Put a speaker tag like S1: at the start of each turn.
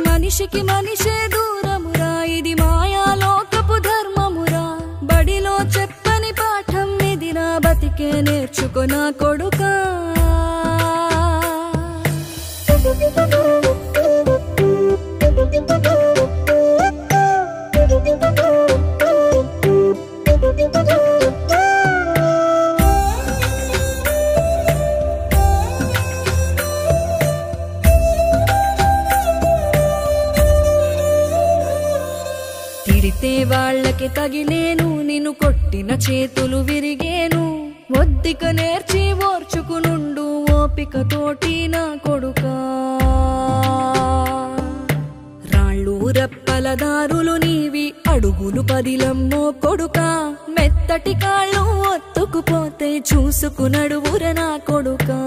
S1: మనిషికి మనిషే దూరమురా ఇది మాయాలోకపు ధర్మమురా బడిలో చెప్పని పాఠం ఇది నా బతికే నేర్చుకో నా కొడుకా తిడితే వాళ్ళకి తగిలేను నిన్ను కొట్టిన చేతులు విరిగేను ఒద్దిక నేర్చి ఓర్చుకునుండు ఓపికతోటి నా కొడుకా రాళ్ళు రెప్పల దారులు నీవి అడుగులు పదిలమ్మో కొడుకా మెత్తటి కాళ్ళు ఒత్తుకుపోతే చూసుకునడువుర నా కొడుకా